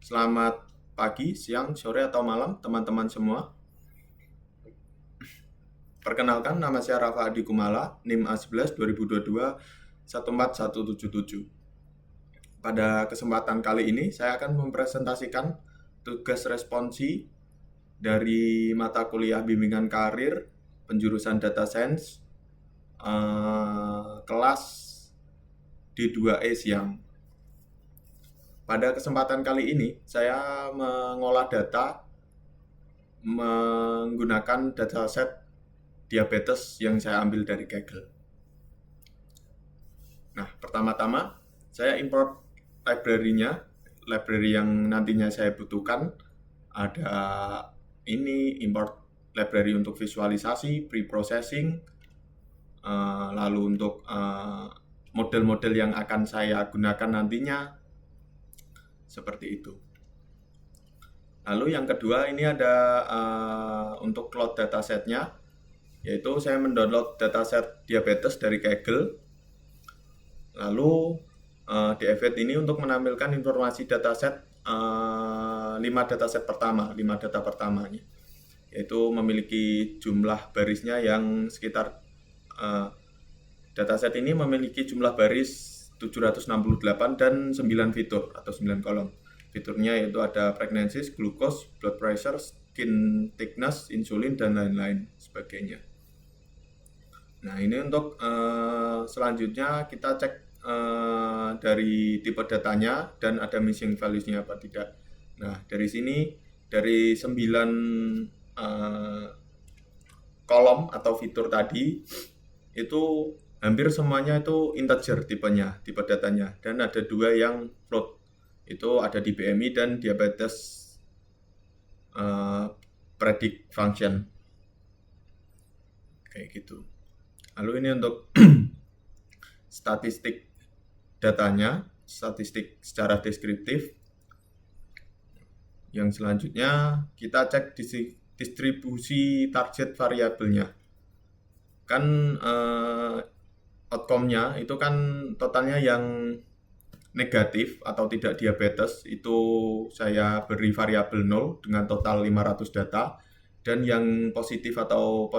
Selamat pagi, siang, sore, atau malam teman-teman semua. Perkenalkan, nama saya Rafa Adi Kumala, NIM A11 2022 14177. Pada kesempatan kali ini, saya akan mempresentasikan tugas responsi dari mata kuliah bimbingan karir penjurusan Data Science kelas D2E siang. Pada kesempatan kali ini, saya mengolah data menggunakan dataset diabetes yang saya ambil dari Kaggle. Nah, pertama-tama saya import library yang nantinya saya butuhkan. Ada import library untuk visualisasi, pre-processing, lalu untuk model-model yang akan saya gunakan nantinya, seperti itu. Lalu yang kedua ini ada untuk cloud datasetnya, yaitu saya mendownload dataset diabetes dari Kaggle. Lalu di Event ini untuk menampilkan informasi dataset 5 data pertamanya, yaitu memiliki jumlah barisnya yang sekitar dataset ini memiliki jumlah baris 768 dan 9 fitur atau 9 kolom. Fiturnya yaitu ada pregnancy, glucose, blood pressure, skin thickness, insulin, dan lain-lain sebagainya. Nah, ini untuk selanjutnya kita cek dari tipe datanya dan ada missing values-nya apa tidak. Nah, dari sini dari 9 kolom atau fitur tadi itu hampir semuanya itu integer tipe datanya, dan ada 2 yang float. Itu ada di BMI dan diabetes predict function. Kayak gitu. Lalu ini untuk statistik datanya, statistik secara deskriptif. Yang selanjutnya kita cek distribusi target variabelnya. Kan outcome-nya itu kan totalnya yang negatif atau tidak diabetes itu saya beri variabel 0 dengan total 500 data, dan yang positif atau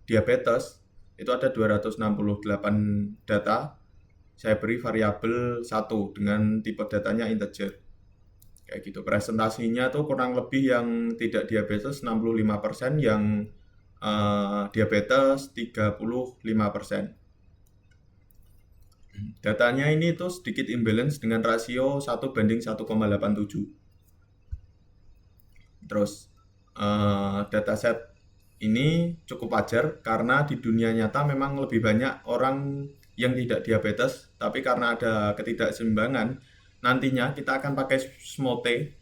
diabetes itu ada 268 data, saya beri variabel 1 dengan tipe datanya integer. Kayak gitu. Presentasinya tuh kurang lebih yang tidak diabetes 65%, yang diabetes 35%. Datanya ini tuh sedikit imbalance dengan rasio 1:1,87. Terus dataset ini cukup wajar karena di dunia nyata memang lebih banyak orang yang tidak diabetes, tapi karena ada ketidakseimbangan, nantinya kita akan pakai SMOTE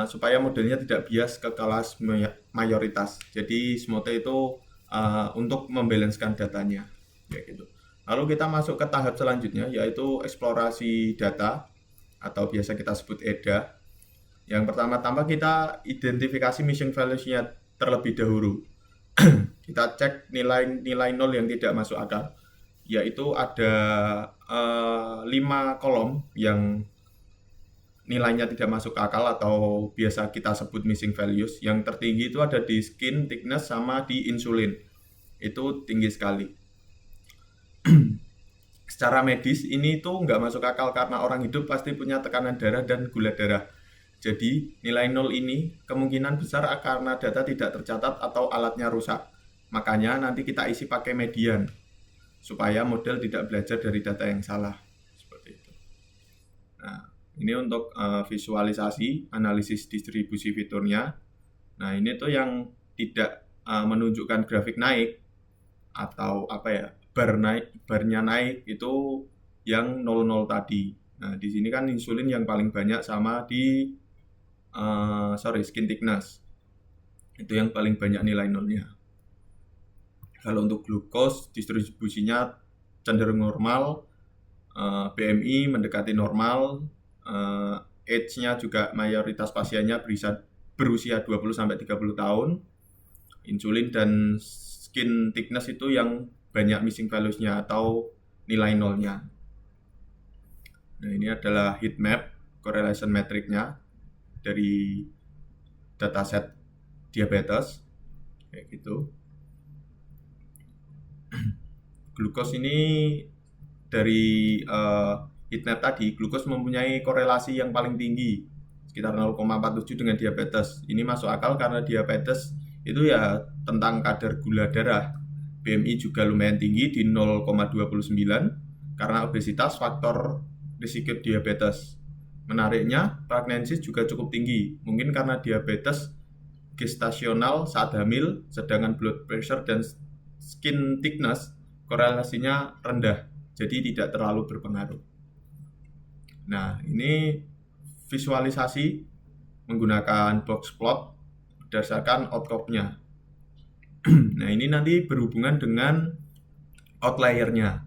supaya modelnya tidak bias ke kelas mayoritas. Jadi SMOTE itu untuk membalancekan datanya, kayak gitu. Lalu kita masuk ke tahap selanjutnya, yaitu eksplorasi data atau biasa kita sebut EDA. Yang pertama-tama kita identifikasi missing values-nya terlebih dahulu. Kita cek nilai 0 yang tidak masuk akal, yaitu ada 5 kolom yang nilainya tidak masuk akal atau biasa kita sebut missing values. Yang tertinggi itu ada di skin thickness sama di insulin. Itu tinggi sekali. Secara medis ini tuh nggak masuk akal karena orang hidup pasti punya tekanan darah dan gula darah. Jadi nilai 0 ini kemungkinan besar karena data tidak tercatat atau alatnya rusak. Makanya nanti kita isi pakai median supaya model tidak belajar dari data yang salah. Seperti itu. Nah, ini untuk visualisasi, analisis distribusi fiturnya. Nah, ini tuh yang tidak menunjukkan grafik naik atau barnya naik itu yang 00 tadi. Nah, di sini kan insulin yang paling banyak sama di skin thickness. Itu yang paling banyak nilai nolnya. Kalau untuk glukos distribusinya cenderung normal, BMI mendekati normal, age-nya juga mayoritas pasiennya berusia 20-30 tahun. Insulin dan skin thickness itu yang banyak missing values-nya atau nilai nolnya. Nah, ini adalah heat map correlation metric-nya. dari dataset diabetes kayak gitu. Glukos ini dari heatmap tadi, glukos mempunyai korelasi yang paling tinggi sekitar 0,47 dengan diabetes. Ini masuk akal karena diabetes itu ya tentang kadar gula darah. BMI juga lumayan tinggi di 0,29 karena obesitas faktor risiko diabetes. Menariknya, prognosis juga cukup tinggi, mungkin karena diabetes gestasional saat hamil, sedangkan blood pressure dan skin thickness korelasinya rendah, jadi tidak terlalu berpengaruh. Nah, ini visualisasi menggunakan box plot berdasarkan outcome-nya. Nah, ini nanti berhubungan dengan outlier-nya.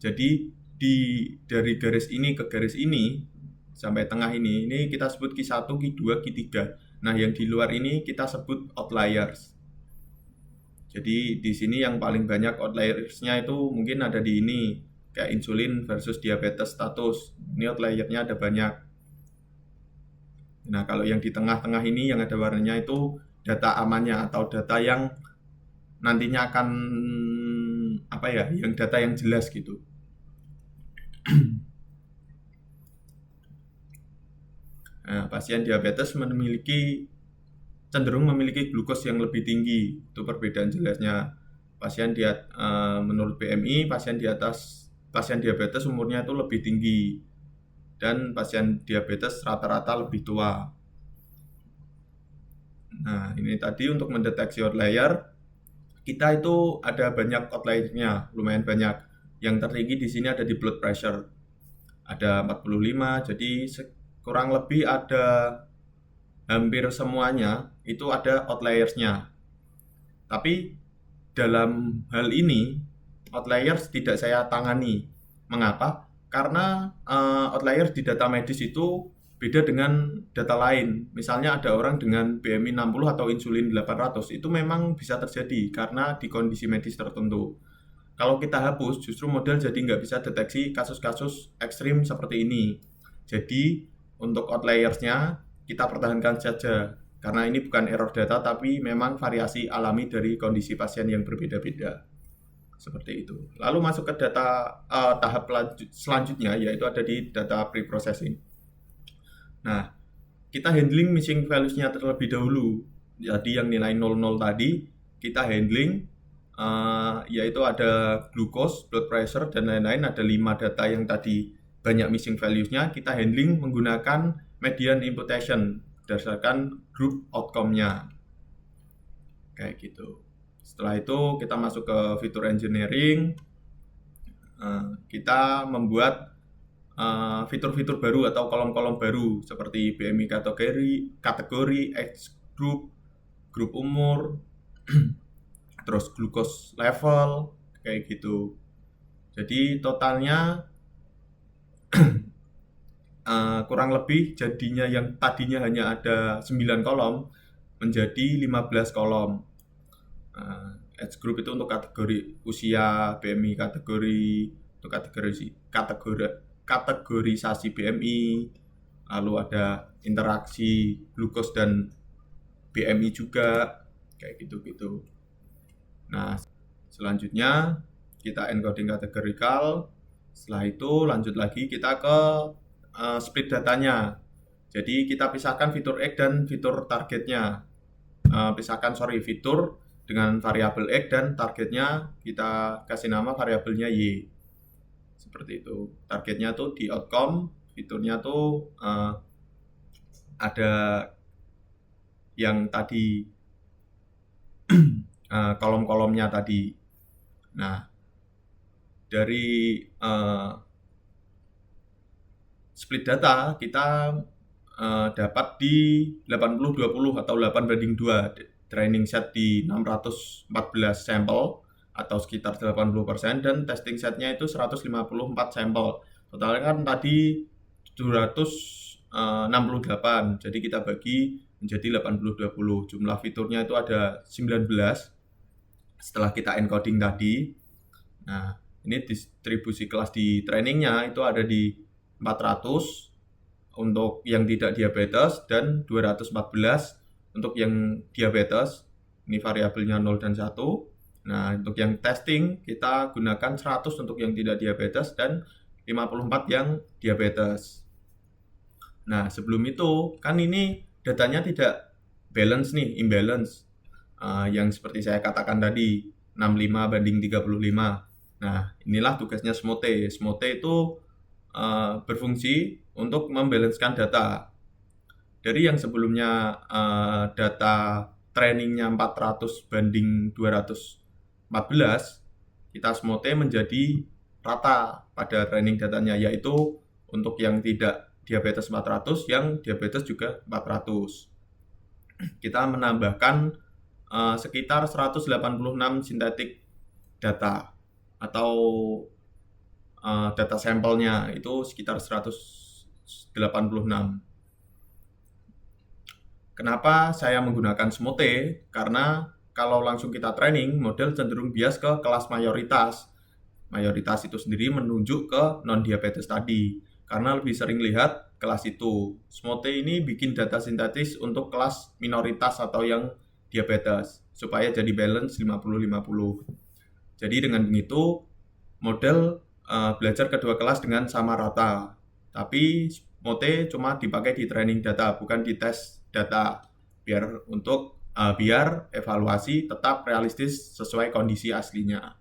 Jadi dari garis ini ke garis ini sampai tengah ini kita sebut Q1, Q2, Q3. Nah, yang di luar ini kita sebut outliers. Jadi di sini yang paling banyak outliers-nya itu mungkin ada di ini, kayak insulin versus diabetes status. Ini outlier-nya ada banyak. Nah, kalau yang di tengah-tengah ini yang ada warnanya itu data amannya atau data yang nantinya akan yang data yang jelas gitu. Nah, pasien diabetes cenderung memiliki glukos yang lebih tinggi. Itu perbedaan jelasnya. Menurut BMI, pasien diabetes umurnya itu lebih tinggi dan pasien diabetes rata-rata lebih tua. Nah, ini tadi untuk mendeteksi outlier, kita itu ada banyak outlier-nya, lumayan banyak. Yang tertinggi di sini ada di blood pressure. Ada 45, jadi kurang lebih ada hampir semuanya itu ada outliers-nya. Tapi dalam hal ini outliers tidak saya tangani. Mengapa? Karena outliers di data medis itu beda dengan data lain. Misalnya ada orang dengan BMI 60 atau insulin 800, itu memang bisa terjadi karena di kondisi medis tertentu. Kalau kita hapus, justru model jadi nggak bisa deteksi kasus-kasus ekstrim seperti ini. Jadi untuk outliers-nya kita pertahankan saja, karena ini bukan error data, tapi memang variasi alami dari kondisi pasien yang berbeda-beda. Seperti itu. Lalu masuk ke data tahap selanjutnya, yaitu ada di data pre-processing. Nah, kita handling missing values-nya terlebih dahulu. Jadi yang nilai 00 tadi, kita handling, yaitu ada glucose, blood pressure, dan lain-lain. Ada 5 data yang tadi banyak missing values-nya, kita handling menggunakan median imputation berdasarkan group outcome-nya. Kayak gitu. Setelah itu kita masuk ke fitur engineering. Kita membuat fitur-fitur baru atau kolom-kolom baru seperti BMI kategori, age group, grup umur, terus glucose level, kayak gitu. Jadi totalnya kurang lebih jadinya yang tadinya hanya ada 9 kolom menjadi 15 kolom. Age group itu untuk kategori usia, BMI kategori, untuk kategorisasi BMI, lalu ada interaksi glukos dan BMI juga, kayak gitu-gitu. Nah, selanjutnya kita encoding kategorikal. Setelah itu lanjut lagi kita ke split datanya. Jadi kita pisahkan fitur X dan fitur targetnya. Fitur dengan variabel X dan targetnya kita kasih nama variabelnya Y. Seperti itu. Targetnya tuh di outcome, fiturnya tuh ada yang tadi kolom-kolomnya tadi. Nah, dari split data kita dapat di 80-20 atau 8:2. Training set di 614 sampel atau sekitar 80%, dan testing setnya itu 154 sampel. Totalnya kan tadi 768, jadi kita bagi menjadi 80-20. Jumlah fiturnya itu ada 19 setelah kita encoding tadi. Nah, ini distribusi kelas di trainingnya itu ada di 400, untuk yang tidak diabetes dan 214 untuk yang diabetes. Ini variabelnya 0 dan 1. Nah, untuk yang testing kita gunakan 100 untuk yang tidak diabetes dan 54 yang diabetes. Nah, sebelum itu kan ini datanya tidak balance nih, imbalance. Yang seperti saya katakan tadi, 65 banding 35. Nah, inilah tugasnya SMOTE. SMOTE itu berfungsi untuk membalanskan data. Dari yang sebelumnya data trainingnya 400 banding 214, kita SMOTE menjadi rata pada training datanya, yaitu untuk yang tidak diabetes 400, yang diabetes juga 400. Kita menambahkan sekitar 186 sintetik data atau data sampelnya itu sekitar 186. Kenapa saya menggunakan SMOTE? Karena kalau langsung kita training, model cenderung bias ke kelas mayoritas. Mayoritas itu sendiri menunjuk ke non-diabetes tadi, karena lebih sering lihat kelas itu. SMOTE ini bikin data sintetis untuk kelas minoritas atau yang diabetes, supaya jadi balance 50-50. Jadi dengan begitu, model belajar kedua kelas dengan sama rata. Tapi SMOTE cuma dipakai di training data, bukan di tes data, biar evaluasi tetap realistis sesuai kondisi aslinya.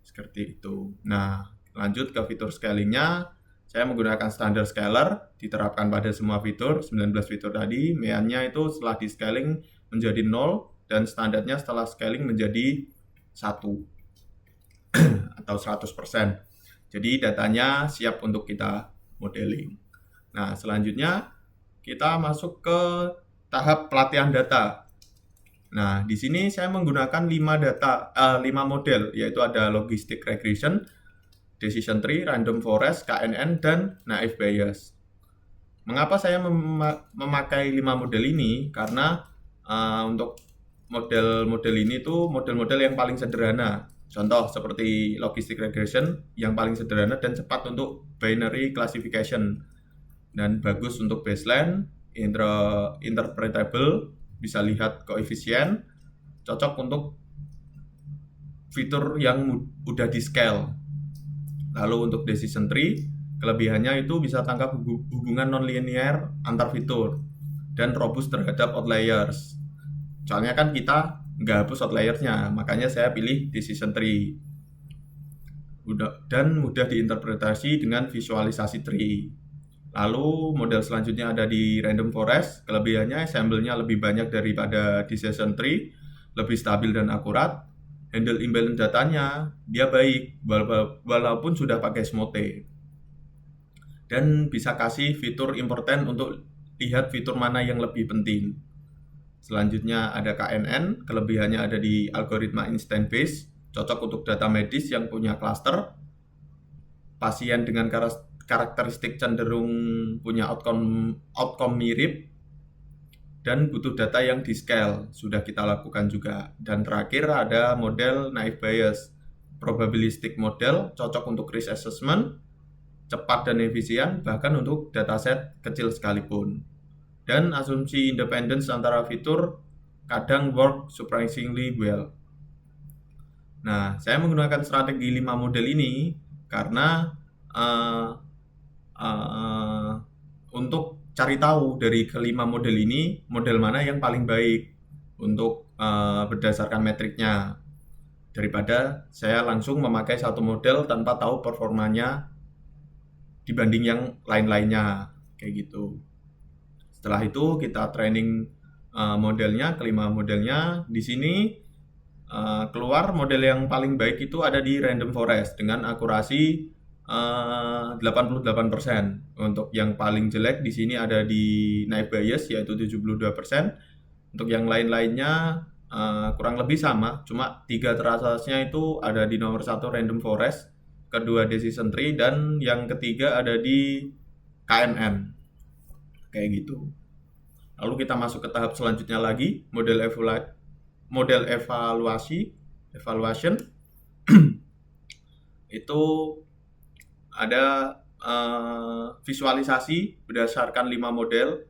Seperti itu. Nah, lanjut ke fitur scalingnya. Saya menggunakan standard scaler, diterapkan pada semua fitur, 19 fitur tadi. MEAN-nya itu setelah di scaling menjadi 0, dan standarnya setelah scaling menjadi 1 atau 100%. Jadi datanya siap untuk kita modeling. Nah, selanjutnya kita masuk ke tahap pelatihan data. Nah, di sini saya menggunakan 5 model, yaitu ada logistic regression, decision tree, random forest, KNN, dan naive Bayes. Mengapa saya memakai 5 model ini? Karena untuk model-model ini tuh model-model yang paling sederhana. Contoh seperti logistic regression yang paling sederhana dan cepat untuk binary classification, dan bagus untuk baseline, interpretable, bisa lihat koefisien, cocok untuk fitur yang udah di scale. Lalu untuk decision tree, kelebihannya itu bisa tangkap hubungan non-linear antar fitur dan robust terhadap outliers. Soalnya kan kita nggak hapus outliersnya, makanya saya pilih decision tree. Dan mudah diinterpretasi dengan visualisasi tree. Lalu model selanjutnya ada di random forest. Kelebihannya sampelnya lebih banyak daripada decision tree, lebih stabil dan akurat. Handle imbalance datanya dia baik walaupun sudah pakai SMOTE. Dan bisa kasih fitur important untuk lihat fitur mana yang lebih penting. Selanjutnya ada KNN. Kelebihannya ada di algoritma instant base, cocok untuk data medis yang punya cluster, pasien dengan karakteristik cenderung punya outcome mirip, dan butuh data yang di scale, sudah kita lakukan juga. Dan terakhir ada model naive Bayes, probabilistic model, cocok untuk risk assessment, cepat dan efisien, bahkan untuk dataset kecil sekalipun. Dan asumsi independence antara fitur kadang work surprisingly well. Nah, saya menggunakan strategi 5 model ini karena untuk cari tahu dari kelima model ini, model mana yang paling baik untuk berdasarkan metriknya, daripada saya langsung memakai satu model tanpa tahu performanya dibanding yang lain-lainnya, kayak gitu. Setelah itu kita training modelnya, kelima modelnya. Di sini keluar model yang paling baik itu ada di random forest dengan akurasi 88%. Untuk yang paling jelek di sini ada di naive Bayes yaitu 72%. Untuk yang lain-lainnya kurang lebih sama, cuma 3 teratasnya itu ada di nomor 1 random forest, kedua decision tree, dan yang ketiga ada di KNN. Kayak gitu. Lalu kita masuk ke tahap selanjutnya lagi, model evaluation. Itu ada visualisasi berdasarkan 5 model.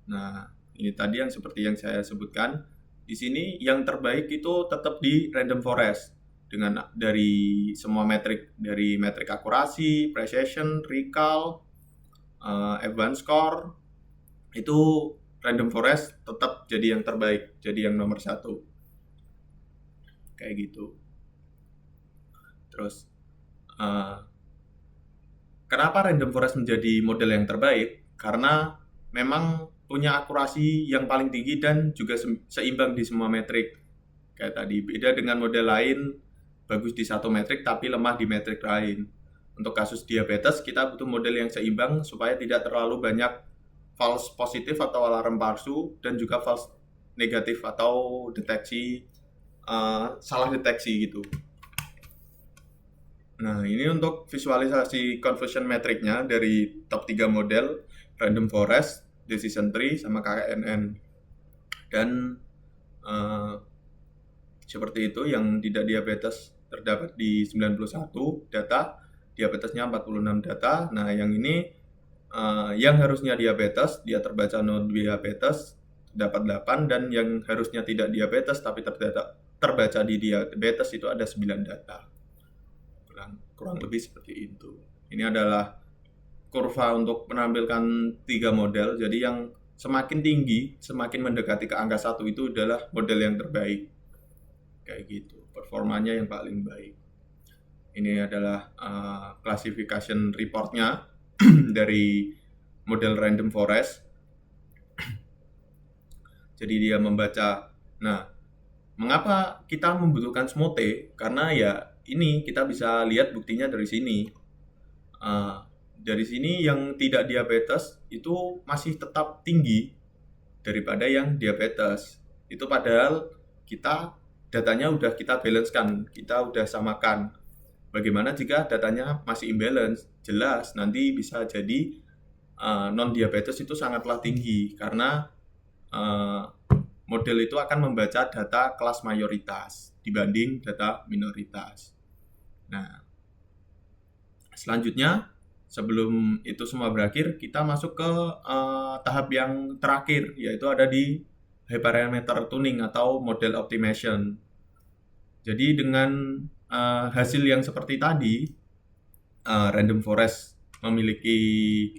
Nah, ini tadi yang seperti yang saya sebutkan. Di sini yang terbaik itu tetap di random forest dengan dari semua metrik, dari metrik akurasi, precision, recall, advanced score, itu random forest tetap jadi yang terbaik, jadi yang nomor 1 kayak gitu. Terus kenapa random forest menjadi model yang terbaik? Karena memang punya akurasi yang paling tinggi dan juga seimbang di semua metrik. Kayak tadi, beda dengan model lain, bagus di satu metrik tapi lemah di metrik lain. Untuk kasus diabetes, kita butuh model yang seimbang supaya tidak terlalu banyak false positif atau alarm palsu dan juga false negatif atau deteksi salah deteksi gitu. Nah, ini untuk visualisasi conversion metriknya dari top 3 model, Random Forest, Decision Tree, sama KNN. Dan seperti itu, yang tidak diabetes terdapat di 91 data, diabetesnya 46 data. Nah, yang ini yang harusnya diabetes, dia terbaca non-diabetes, terdapat 8, dan yang harusnya tidak diabetes tapi terbaca di diabetes itu ada 9 data. Kurang lebih seperti itu. Ini adalah kurva untuk menampilkan 3 model. Jadi yang semakin tinggi, semakin mendekati ke angka 1 itu adalah model yang terbaik. Kayak gitu. Performanya yang paling baik. Ini adalah classification reportnya dari model random forest. Jadi dia membaca. Nah, mengapa kita membutuhkan SMOTE? Karena ya ini kita bisa lihat buktinya dari sini. Dari sini yang tidak diabetes itu masih tetap tinggi daripada yang diabetes. Itu padahal kita datanya udah kita balancekan, kita udah samakan. Bagaimana jika datanya masih imbalance? Jelas nanti bisa jadi non-diabetes itu sangatlah tinggi karena model itu akan membaca data kelas mayoritas dibanding data minoritas. Nah, selanjutnya sebelum itu semua berakhir, kita masuk ke tahap yang terakhir, yaitu ada di hyperparameter tuning atau model optimization. Jadi dengan hasil yang seperti tadi, random forest memiliki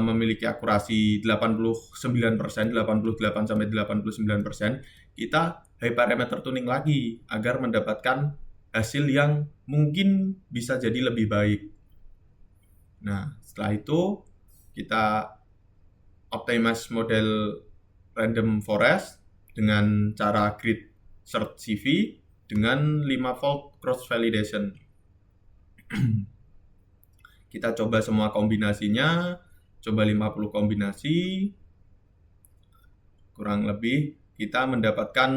memiliki akurasi 89%, 88 sampai 89%, kita hyperparameter tuning lagi agar mendapatkan hasil yang mungkin bisa jadi lebih baik. Nah, setelah itu kita optimize model random forest dengan cara grid search CV dengan 5-fold cross validation. Kita coba semua kombinasinya, coba 50 kombinasi, kurang lebih kita mendapatkan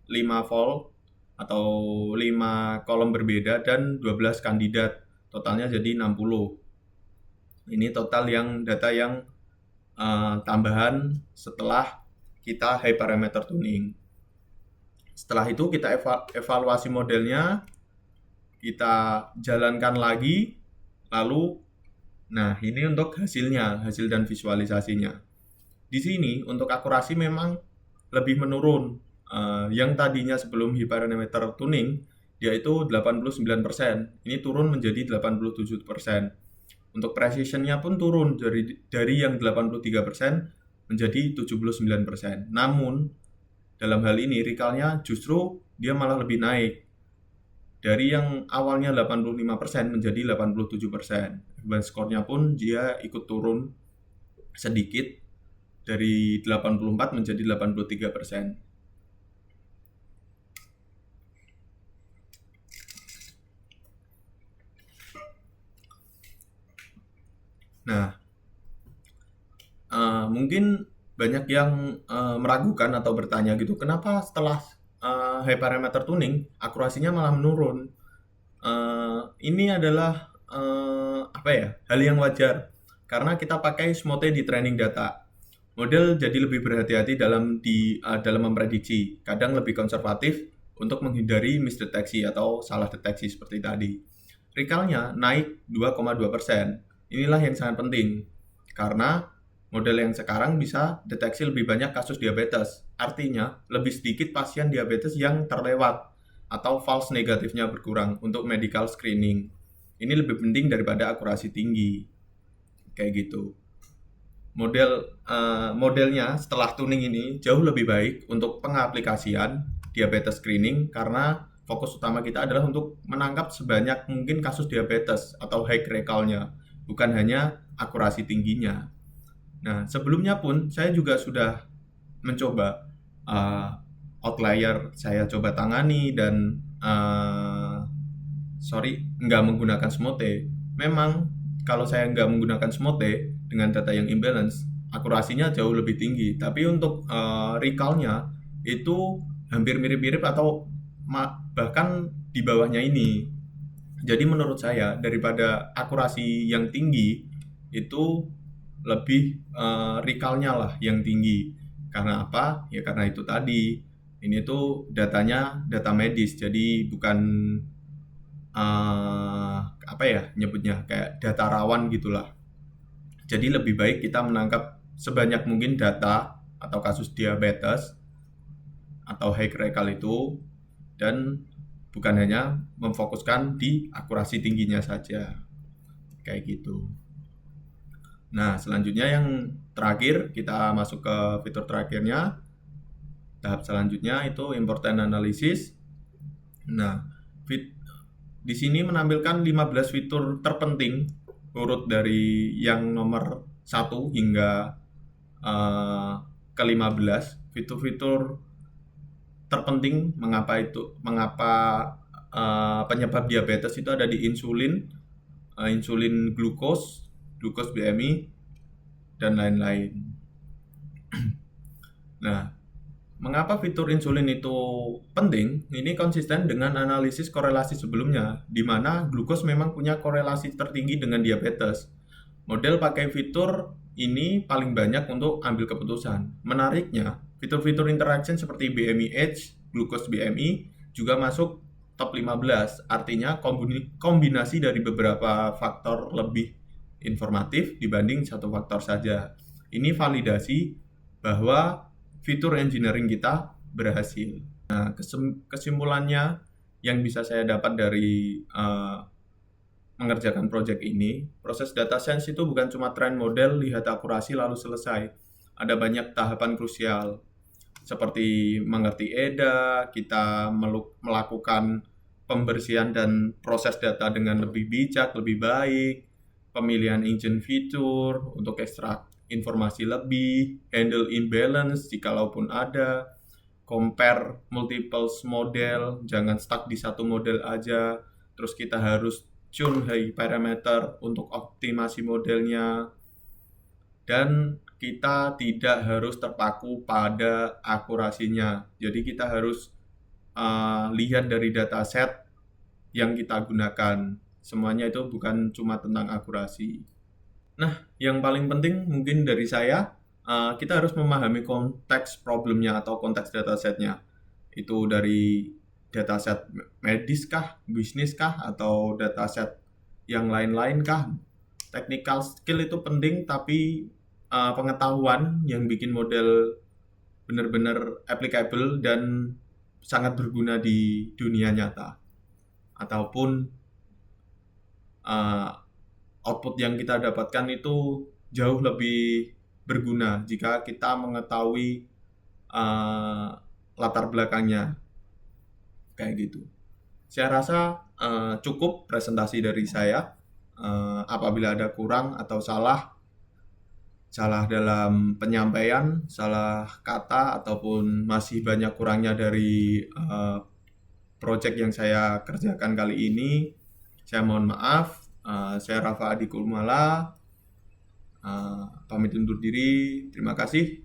5 fold atau 5 kolom berbeda dan 12 kandidat, totalnya jadi 60. Ini total yang data yang tambahan setelah kita hyperparameter tuning. Setelah itu kita evaluasi modelnya, kita jalankan lagi. Lalu, nah ini untuk hasilnya, hasil dan visualisasinya. Di sini untuk akurasi memang lebih menurun. Yang tadinya sebelum hyperparameter tuning, yaitu 89%. Ini turun menjadi 87%. Untuk precision-nya pun turun dari yang 83% menjadi 79%. Namun, dalam hal ini recall-nya justru dia malah lebih naik. Dari yang awalnya 85% menjadi 87%. Advanced score-nya pun dia ikut turun sedikit dari 84 menjadi 83%. Nah, mungkin banyak yang meragukan atau bertanya gitu, kenapa setelah hyperparameter tuning akurasinya malah menurun? Ini adalah hal yang wajar karena kita pakai SMOTE di training data. Model jadi lebih berhati-hati dalam memprediksi, kadang lebih konservatif untuk menghindari misdeteksi atau salah deteksi seperti tadi. Recall-nya naik 2,2%. Inilah yang sangat penting, karena model yang sekarang bisa deteksi lebih banyak kasus diabetes. Artinya, lebih sedikit pasien diabetes yang terlewat atau false negatifnya berkurang untuk medical screening. Ini lebih penting daripada akurasi tinggi. Kayak gitu. Modelnya setelah tuning ini jauh lebih baik untuk pengaplikasian diabetes screening karena fokus utama kita adalah untuk menangkap sebanyak mungkin kasus diabetes atau high recall-nya, bukan hanya akurasi tingginya. Nah, sebelumnya pun saya juga sudah mencoba outlier saya coba tangani dan nggak menggunakan Smote. Memang kalau saya nggak menggunakan Smote dengan data yang imbalance, akurasinya jauh lebih tinggi. Tapi untuk recall-nya itu hampir mirip-mirip atau bahkan di bawahnya ini. Jadi menurut saya daripada akurasi yang tinggi itu lebih recall-nya lah yang tinggi. Karena apa? Ya karena itu tadi. Ini tuh datanya data medis, jadi bukan apa ya nyebutnya, kayak data rawan gitulah. Jadi lebih baik kita menangkap sebanyak mungkin data atau kasus diabetes atau high recall itu, dan bukan hanya memfokuskan di akurasi tingginya saja. Kayak gitu. Nah, selanjutnya yang terakhir, kita masuk ke fitur terakhirnya. Tahap selanjutnya itu important analysis. Nah, di sini menampilkan 15 fitur terpenting urut dari yang nomor 1 hingga ke-15. Fitur-fitur terpenting mengapa penyebab diabetes itu ada di insulin, insulin glukos BMI, dan lain-lain. Nah, mengapa fitur insulin itu penting? Ini konsisten dengan analisis korelasi sebelumnya, di mana glukos memang punya korelasi tertinggi dengan diabetes. Model pakai fitur ini paling banyak untuk ambil keputusan. Menariknya, fitur-fitur interaction seperti BMI-H, glukos BMI juga masuk top 15. Artinya kombinasi dari beberapa faktor lebih informatif dibanding satu faktor saja. Ini validasi bahwa fitur engineering kita berhasil. Nah, kesimpulannya yang bisa saya dapat dari mengerjakan project ini, proses data science itu bukan cuma train model, lihat akurasi lalu selesai. Ada banyak tahapan krusial, seperti mengerti EDA, kita melakukan pembersihan dan proses data dengan lebih bijak, lebih baik, pemilihan engine fitur untuk ekstrak informasi lebih, handle imbalance jikalaupun ada, compare multiple model, jangan stuck di satu model aja, terus kita harus tune high parameter untuk optimasi modelnya, dan kita tidak harus terpaku pada akurasinya. Jadi kita harus lihat dari dataset yang kita gunakan. Semuanya itu bukan cuma tentang akurasi. Nah, yang paling penting mungkin dari saya, kita harus memahami konteks problemnya atau konteks datasetnya. Itu dari dataset medis kah, bisnis kah, atau dataset yang lain-lain kah. Technical skill itu penting, tapi pengetahuan yang bikin model benar-benar applicable dan sangat berguna di dunia nyata. Ataupun output yang kita dapatkan itu jauh lebih berguna jika kita mengetahui latar belakangnya. Kayak gitu. Saya rasa cukup presentasi dari saya. Apabila ada kurang atau salah dalam penyampaian, salah kata, ataupun masih banyak kurangnya dari project yang saya kerjakan kali ini, saya mohon maaf. Saya Rafa Adi Kulmala, pamit undur diri. Terima kasih.